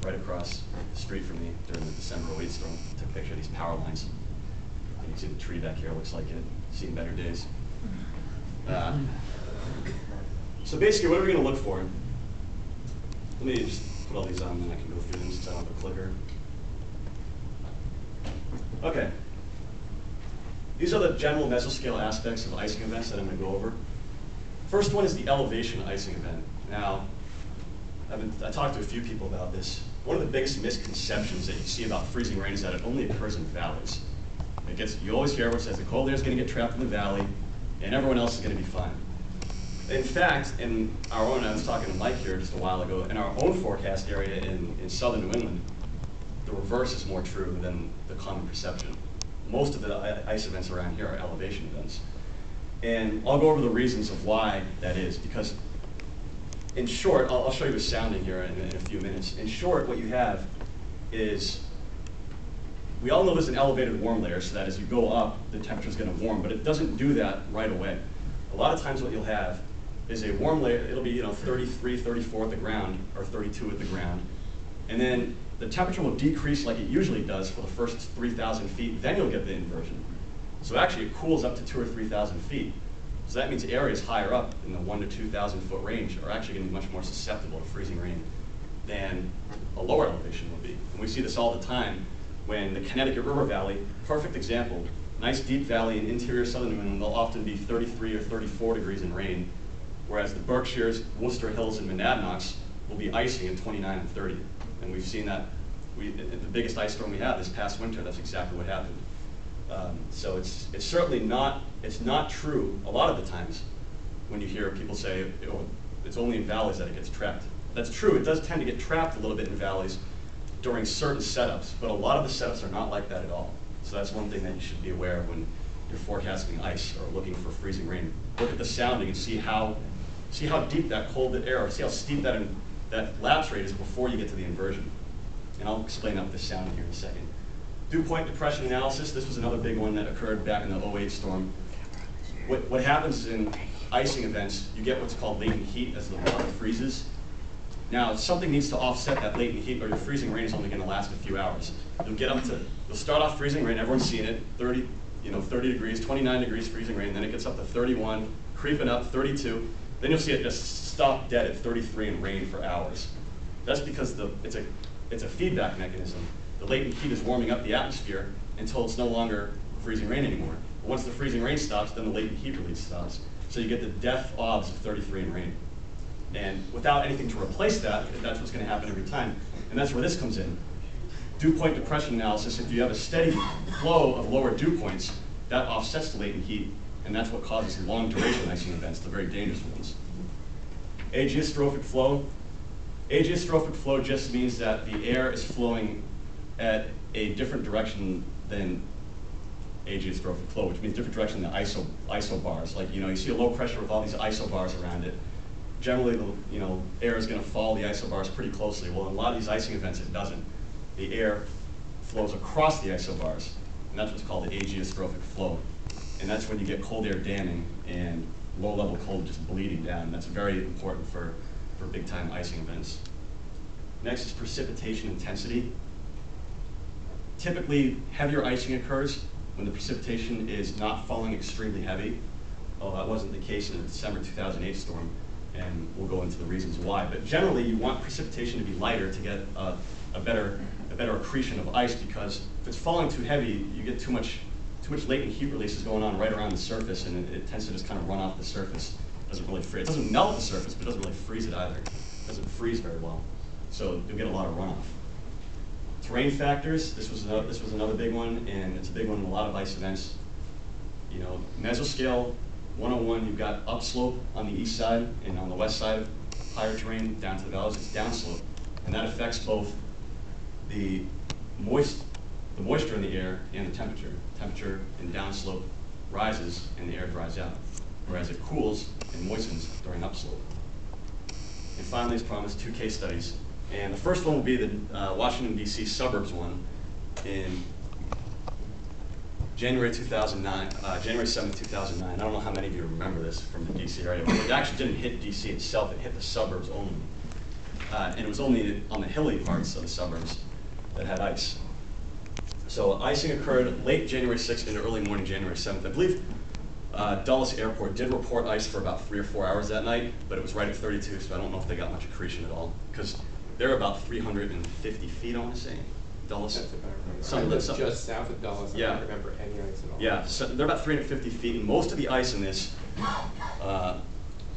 right across the street from me during the December 08 storm. Took a picture of these power lines. And you can see the tree back here, looks like it seen better days. So basically, what are we going to look for? Let me just put all these on, and then I can go through them since I don't have a clicker. Okay. These are the general mesoscale aspects of icing events that I'm going to go over. First one is the elevation icing event. Now, I talked to a few people about this. One of the biggest misconceptions that you see about freezing rain is that it only occurs in valleys. You always hear everyone says the cold air is going to get trapped in the valley, and everyone else is going to be fine. In fact, in our own, I was talking to Mike here just a while ago, in our own forecast area in southern New England, the reverse is more true than the common perception. Most of the ice events around here are elevation events. And I'll go over the reasons of why that is, because in short, I'll show you the sounding here in a few minutes. In short, what you have is, we all know there's an elevated warm layer, so that as you go up, the temperature is going to warm, but it doesn't do that right away. A lot of times what you'll have is a warm layer, it'll be 33, 34 at the ground, or 32 at the ground, and then the temperature will decrease like it usually does for the first 3,000 feet, then you'll get the inversion. So actually it cools up to 2,000 or 3,000 feet. So that means areas higher up in the 1,000 to 2,000 foot range are actually going to be much more susceptible to freezing rain than a lower elevation will be. And we see this all the time when the Connecticut River Valley, perfect example, nice deep valley in interior southern New England, they'll often be 33 or 34 degrees in rain, whereas the Berkshires, Worcester Hills, and Monadnocks will be icing in 29 and 30. And we've seen that at the biggest ice storm we had this past winter, that's exactly what happened. So it's certainly not, it's not true a lot of the times when you hear people say, oh, it's only in valleys that it gets trapped. That's true, it does tend to get trapped a little bit in valleys during certain setups, but a lot of the setups are not like that at all. So that's one thing that you should be aware of when you're forecasting ice or looking for freezing rain. Look at the sounding and see how deep that cold air, or see how steep that lapse rate is before you get to the inversion. And I'll explain that with the sounding here in a second. Dew point depression analysis, this was another big one that occurred back in the 08 storm. What happens in icing events, you get what's called latent heat as the water freezes. Now, something needs to offset that latent heat, or your freezing rain is only going to last a few hours. You'll start off freezing rain, everyone's seen it, 30 degrees, 29 degrees freezing rain, then it gets up to 31, creeping up, 32, then you'll see it just stop dead at 33 and rain for hours. That's because it's a feedback mechanism. The latent heat is warming up the atmosphere until it's no longer freezing rain anymore. But once the freezing rain stops, then the latent heat release stops. So you get the death odds of 33 and rain. And without anything to replace that, that's what's going to happen every time. And that's where this comes in. Dew point depression analysis, if you have a steady flow of lower dew points, that offsets the latent heat, and that's what causes long duration icing events, the very dangerous ones. Ageostrophic flow. Ageostrophic flow just means that the air is flowing at a different direction than ageostrophic flow, which means different direction than isobars. Like, you see a low pressure with all these isobars around it. Generally, the air is going to follow the isobars pretty closely. Well, in a lot of these icing events, it doesn't. The air flows across the isobars, and that's what's called the ageostrophic flow. And that's when you get cold air damming and low-level cold just bleeding down. That's very important for big-time icing events. Next is precipitation intensity. Typically, heavier icing occurs when the precipitation is not falling extremely heavy. Oh, that wasn't the case in the December 2008 storm, and we'll go into the reasons why. But generally, you want precipitation to be lighter to get a better accretion of ice, because if it's falling too heavy, you get too much latent heat releases going on right around the surface, and it tends to just kind of run off the surface. Doesn't really freeze. It doesn't melt the surface, but it doesn't really freeze it either. It doesn't freeze very well, so you'll get a lot of runoff. Terrain factors. This was another big one, and it's a big one in a lot of ice events. Mesoscale 101. You've got upslope on the east side, and on the west side, higher terrain down to the valleys. It's downslope, and that affects both the moisture in the air and the temperature. Temperature in downslope rises and the air dries out, whereas it cools and moistens during upslope. And finally, as promised, 2 case studies. And the first one will be the Washington, D.C. suburbs one in January 2009, January 7th, 2009. I don't know how many of you remember this from the D.C. area, but it actually didn't hit D.C. itself, it hit the suburbs only. and it was only on the hilly parts of the suburbs that had ice. So icing occurred late January 6th into early morning January 7th. I believe Dulles Airport did report ice for about 3 or 4 hours that night, but it was right at 32, so I don't know if they got much accretion at all, because they're about 350 feet, I want to say, Dulles. That's about right. Some I of lived just south of Dulles. I don't remember any ice at all. Yeah, so they're about 350 feet, and most of the ice in this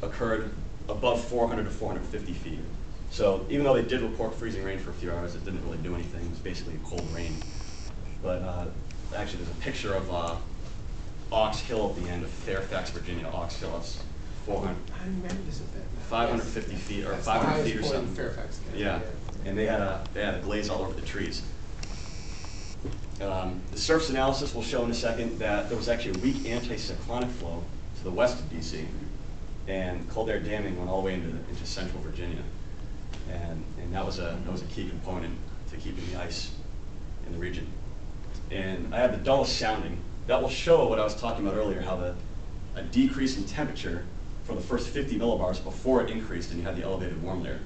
occurred above 400 to 450 feet. So even though they did report freezing rain for a few hours, it didn't really do anything. It was basically cold rain. But actually, there's a picture of Ox Hill at the end of Fairfax, Virginia. Ox Hill, that's 400. I remember this event. 550 feet or 500 feet or something. Fairfax. Yeah, and they had a glaze all over the trees. The surface analysis will show in a second that there was actually a weak anticyclonic flow to the west of DC, and cold air damming went all the way into central Virginia, and that was a key component to keeping the ice in the region. And I have the Dulles sounding. That will show what I was talking about earlier, how a decrease in temperature for the first 50 millibars before it increased and you had the elevated warm layer.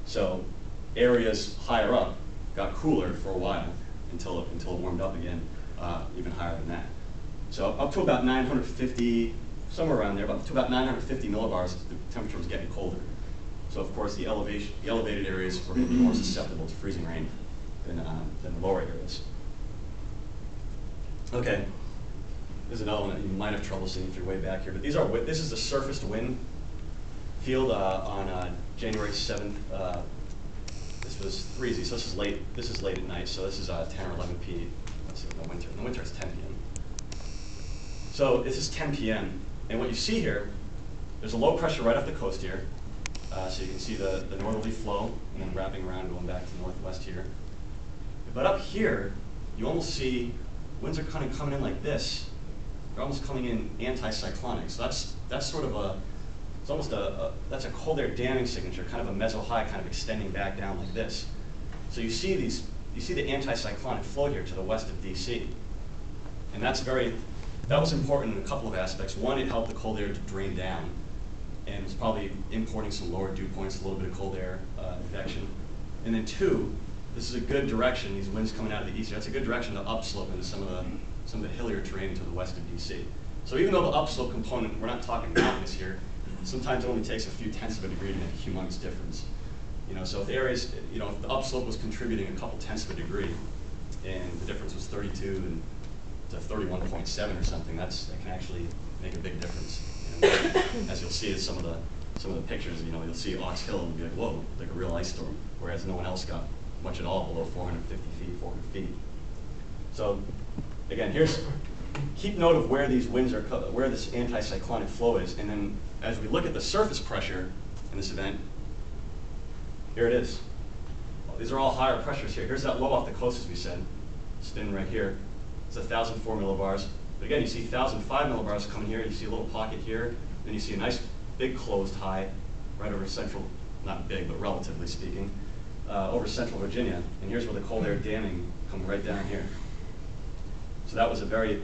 So areas higher up got cooler for a while until it warmed up again, even higher than that. So up to about 950, somewhere around there, up to about 950 millibars, the temperature was getting colder. So of course the elevated areas were going to be more susceptible to freezing rain than the lower areas. Okay, there's another one that you might have trouble seeing if you're way back here, but this is the surface wind field on January 7th. This was freezy, so this is late at night, so this is 10 or 11 p. Let's see, in the winter. In the winter it's 10 p.m. So this is 10 p.m., and what you see here, there's a low pressure right off the coast here. So you can see the northerly flow, and then wrapping around, going back to the northwest here. But up here, you almost see winds are kind of coming in like this. They're almost coming in anticyclonic. So that's sort of it's almost that's a cold air damming signature, kind of a meso-high, kind of extending back down like this. So you see the anticyclonic flow here to the west of DC. And that was important in a couple of aspects. One, it helped the cold air to drain down, and it's probably importing some lower dew points, a little bit of cold air convection. And then two, this is a good direction, these winds coming out of the east, that's a good direction to upslope into some of the hillier terrain to the west of DC. So even though the upslope component, we're not talking mountainous here, sometimes it only takes a few tenths of a degree to make a humongous difference. So if the areas, if the upslope was contributing a couple tenths of a degree, and the difference was 32 to 31.7 or something, that can actually make a big difference. As you'll see in some of the pictures, you'll see Ox Hill and be like, whoa, like a real ice storm, whereas no one else got much at all below 450 feet, 400 feet. So again, keep note of where these winds are, where this anticyclonic flow is, and then as we look at the surface pressure in this event, here it is. Well, these are all higher pressures here. Here's that low off the coast, as we said, spinning right here. It's 1,004 millibars. But again, you see 1,005 millibars coming here. You see a little pocket here. Then you see a nice big closed high right over central, not big, but relatively speaking, over central Virginia. And here's where the cold air damming comes right down here. So that was a very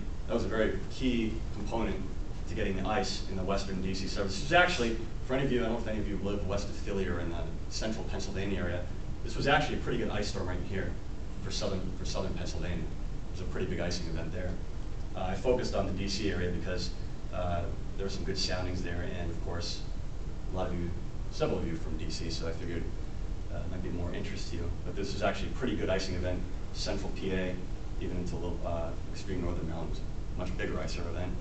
key component to getting the ice in the western DC suburbs. This was actually, for any of you, I don't know if any of you live west of Philly or in the central Pennsylvania area, this was actually a pretty good ice storm right here for southern Pennsylvania. It was a pretty big icing event there. I focused on the DC area because there were some good soundings there, and of course, several of you from DC, so I figured it might be more interest to you. But this was actually a pretty good icing event, central PA, even into extreme northern Maryland. It was a much bigger ice event.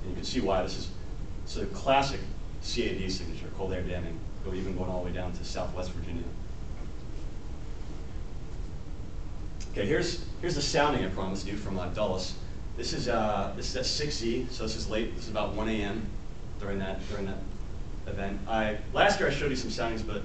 And you can see why it's a classic CAD signature, cold air damming, even going all the way down to southwest Virginia. Okay, here's the sounding I promised you from Dulles. This is at 6Z, so this is late. This is about 1 a.m. during that event. Last year I showed you some soundings, but